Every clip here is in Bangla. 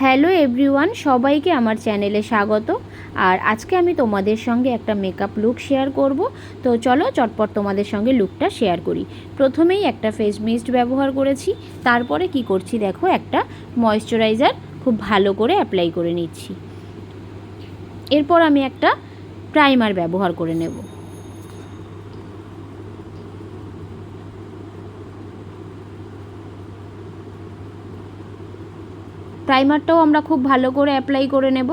হ্যালো এভরিওয়ান, সবাইকে আমার চ্যানেলে স্বাগত। আর আজকে আমি তোমাদের সঙ্গে একটা মেকআপ লুক শেয়ার করব। তো চলো চটপট তোমাদের সঙ্গে লুকটা শেয়ার করি। প্রথমেই একটা ফেস মিস্ট ব্যবহার করেছি, তারপরে কি করছি দেখো, একটা ময়শ্চারাইজার খুব ভালো করে অ্যাপ্লাই করে নিচ্ছি। এরপর আমি একটা প্রাইমার ব্যবহার করে নেব। প্রাইমারটাও আমরা খুব ভালো করে অ্যাপ্লাই করে নেব।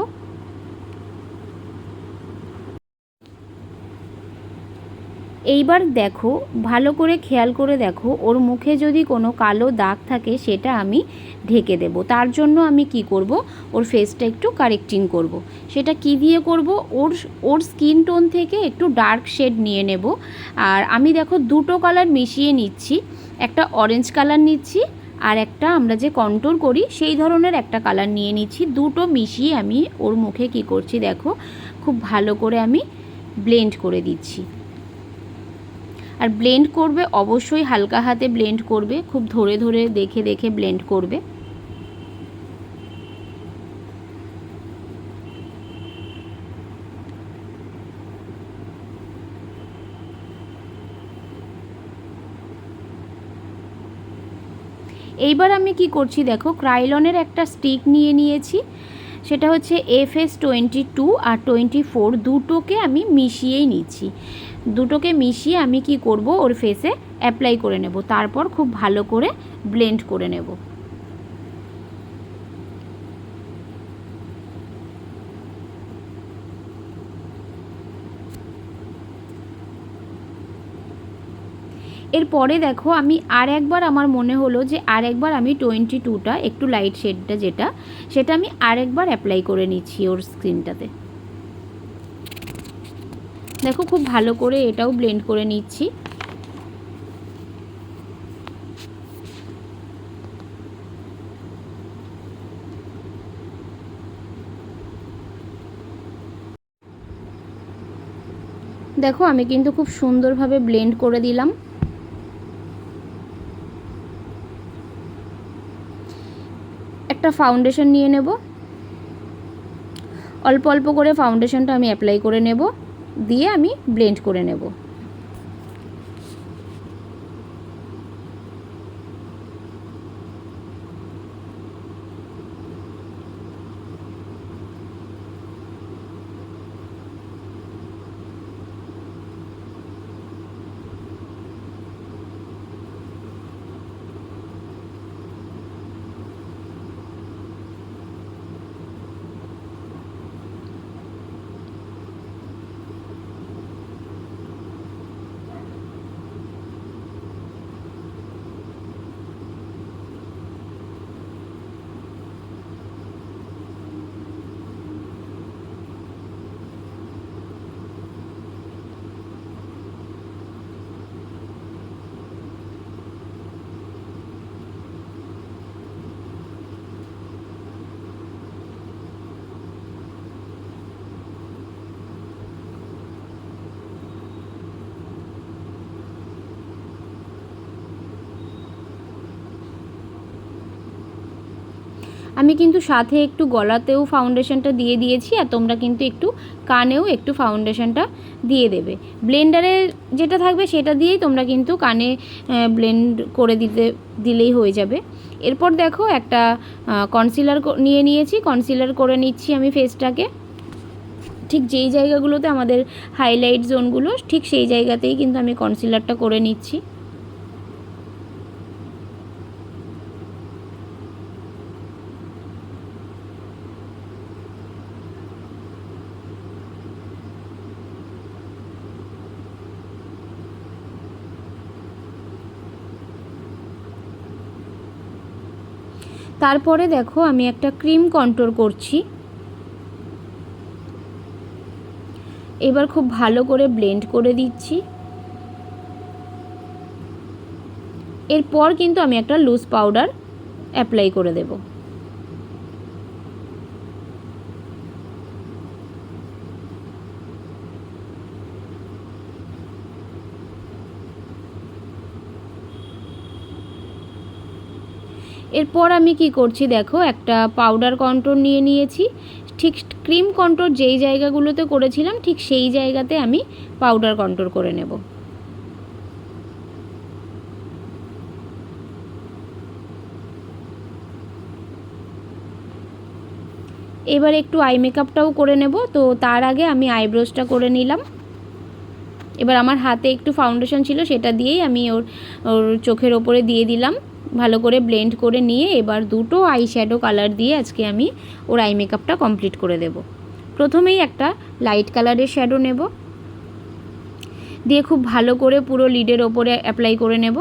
এইবার দেখো, ভালো করে খেয়াল করে দেখো, ওর মুখে যদি কোনো কালো দাগ থাকে সেটা আমি ঢেকে দেব। তার জন্য আমি কি করব, ওর ফেসটা একটু কারেক্টিং করব। সেটা কি দিয়ে করব, ওর স্কিন টোন থেকে একটু ডার্ক শেড নিয়ে নেব। আর আমি দেখো দুটো কালার মিশিয়ে নিচ্ছি, একটা অরেঞ্জ কালার নিচ্ছি আর একটা আমরা যে কন্ট্রোল করি সেই ধরনের একটা কালার নিয়ে নিচ্ছি। দুটো মিশিয়ে আমি ওর মুখে কি করছি দেখো, খুব ভালো করে আমি ব্লেন্ড করে দিচ্ছি। আর ব্লেন্ড করবে অবশ্যই হালকা হাতে ব্লেন্ড করবে, খুব ধরে ধরে দেখে দেখে ব্লেন্ড করবে। এইবার আমি কি করছি দেখো, ক্রাইলনের একটা স্টিক নিয়ে নিয়েছি, সেটা হচ্ছে FS22 আর 24, দুটোকে আমি মিশিয়েই নিচ্ছি। দুটোকে মিশিয়ে আমি কি করব, ওর ফেসে অ্যাপ্লাই করে নেব, তারপর খুব ভালো করে ব্লেন্ড করে নেব। এরপরে দেখো, আমি আর একবার আমার মনে হলো যে আর একবার আমি 22টা একটু লাইট শেডটা যেটা, সেটা আমি আর একবার অ্যাপ্লাই করে নিচ্ছি ওর স্কিনটাতে। দেখো খুব ভালো করে এটাও ব্লেন্ড করে নিচ্ছি। দেখো আমি কিন্তু খুব সুন্দরভাবে ব্লেন্ড করে দিলাম। একটা ফাউন্ডেশন নিয়ে নেব, অল্প অল্প করে ফাউন্ডেশনটা আমি অ্যাপ্লাই করে নেব, দিয়ে আমি ব্লেন্ড করে নেব। আমি কিন্তু সাথে একটু গলাতেও ফাউন্ডেশনটা দিয়ে দিয়েছি, আর তোমরা কিন্তু একটু কানেও একটু ফাউন্ডেশনটা দিয়ে দেবে। ব্লেন্ডারে যেটা থাকবে সেটা দিয়েই তোমরা কিন্তু কানে ব্লেন্ড করে দিলেই হয়ে যাবে। এরপর দেখো একটা কনসিলার নিয়ে নিয়েছি, কনসিলার করে নিচ্ছি আমি ফেসটাকে। ঠিক যেই জায়গাগুলোতে আমাদের হাইলাইট জোনগুলো, ঠিক সেই জায়গাতেই কিন্তু আমি কনসিলারটা করে নিচ্ছি। তারপরে দেখো আমি একটা ক্রিম কন্ট্রোল করছি। এবার খুব ভালো করে ব্লেন্ড করে দিচ্ছি। এরপর কিন্তু আমি একটা লুজ পাউডার অ্যাপ্লাই করে দেব। এরপর আমি কি করছি দেখো, একটা পাউডার কন্ট্রোল নিয়ে নিয়েছি। ঠিক ক্রিম কন্ট্রোল যেই জায়গাগুলোতে করেছিলাম ঠিক সেই জায়গাতে আমি পাউডার কন্ট্রোল করে নেব। এবার একটু আই মেকআপটাও করে নেব, তো তার আগে আমি আইব্রোজটা করে নিলাম। এবার আমার হাতে একটু ফাউন্ডেশন ছিল, সেটা দিয়েই আমি ওর চোখের ওপরে দিয়ে দিলাম, ভালো করে ব্লেন্ড করে নিয়ে এবার দুটো আই শ্যাডো কালার দিয়ে আজকে আমি ওর আই মেকআপটা কমপ্লিট করে দেব। প্রথমেই একটা লাইট কালারের শ্যাডো নেব, দিয়ে খুব ভালো করে পুরো লিডের ওপরে অ্যাপ্লাই করে নেব।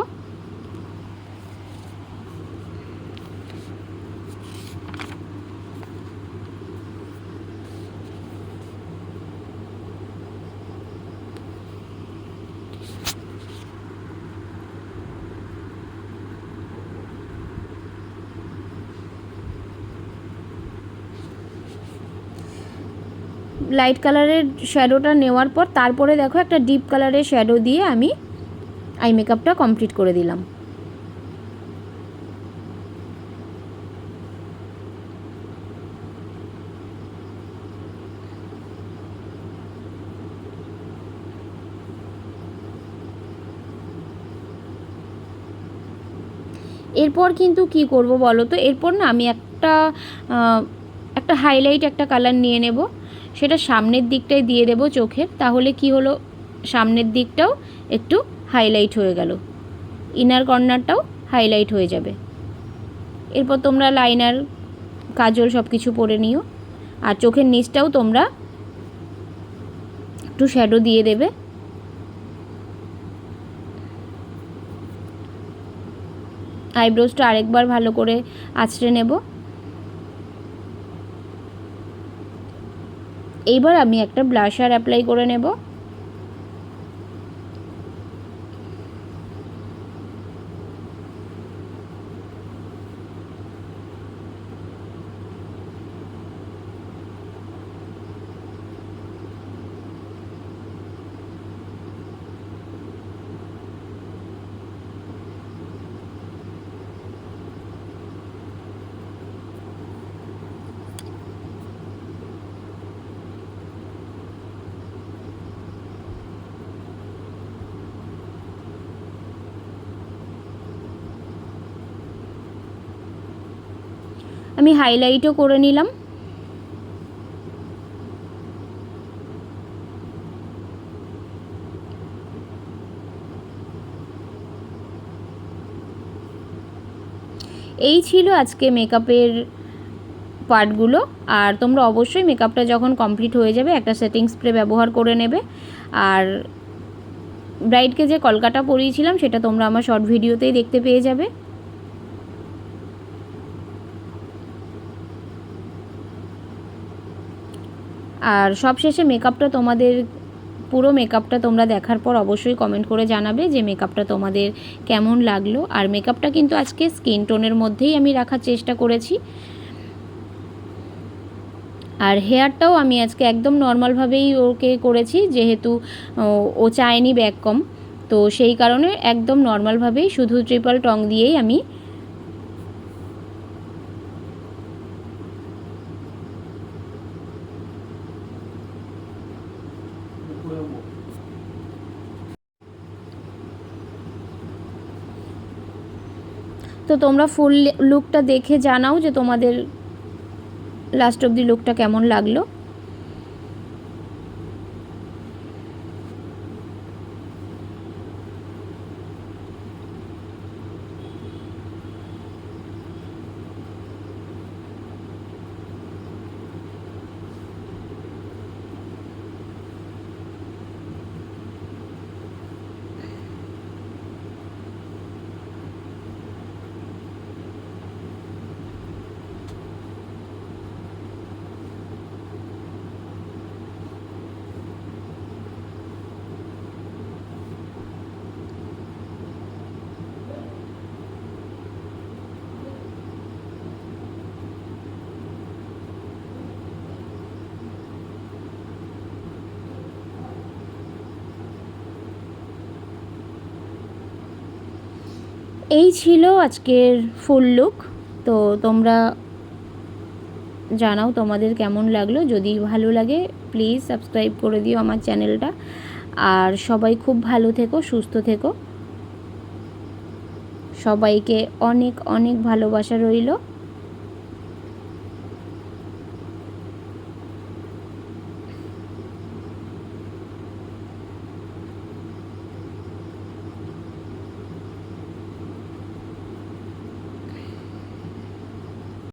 লাইট কালারের শ্যাডোটা নেওয়ার পর তারপরে দেখো একটা ডিপ কালারের শ্যাডো দিয়ে আমি আই মেকআপটা কমপ্লিট করে দিলাম। এরপর কিন্তু কি করব বলো তো, এরপর না আমি একটা হাইলাইট একটা কালার নিয়ে নেব, সেটা সামনের দিকটায় দিয়ে দেব চোখের, তাহলে কি হলো সামনের দিকটাও একটু হাইলাইট হয়ে গেল, ইনার কর্নারটাও হাইলাইট হয়ে যাবে। এরপর তোমরা লাইনার কাজল সব কিছু পরে নিও, আর চোখের নিচটাও তোমরা একটু শ্যাডো দিয়ে দেবে। আইব্রোজটা আরেকবার ভালো করে আঁচড়ে নেব। এইবার আমি একটা ব্লাশার অ্যাপ্লাই করে নেব। আমি হাইলাইটও করে নিলাম। এই ছিল আজকে মেকআপের পার্টগুলো। আর তোমরা অবশ্যই মেকআপটা যখন কমপ্লিট হয়ে যাবে একটা সেটিং স্প্রে ব্যবহার করে নেবে। আর ব্রাইডকে যে কলকাটা পরিয়েছিলাম সেটা তোমরা আমার শর্ট ভিডিওতেই দেখতে পেয়ে যাবে। আর সবশেষে মেকআপটা তোমাদের পুরো মেকআপটা তোমরা দেখার পর অবশ্যই কমেন্ট করে জানাবে যে মেকআপটা তোমাদের কেমন লাগলো। আর মেকআপটা কিন্তু আজকে স্কিন টোনের মধ্যেই আমি রাখার চেষ্টা করেছি। আর হেয়ারটাও আমি আজকে একদম নর্মালভাবেই ওকে করেছি, যেহেতু ও চায়নি ব্যাক কম, তো সেই কারণে একদম নর্মালভাবেই শুধু ট্রিপল টং দিয়েই আমি তো তোমরা ফুল লুকটা দেখে জানাও যে তোমাদের লাস্ট অবধি লুকটা কেমন লাগলো। এই ছিল আজকের ফুল লুক। তো তোমরা জানাও তোমাদের কেমন লাগলো। যদি ভালো লাগে প্লিজ সাবস্ক্রাইব করে দিও আমার চ্যানেলটা। আর সবাই খুব ভালো থেকো, সুস্থ থেকো। সবাইকে অনেক অনেক ভালোবাসা রইল।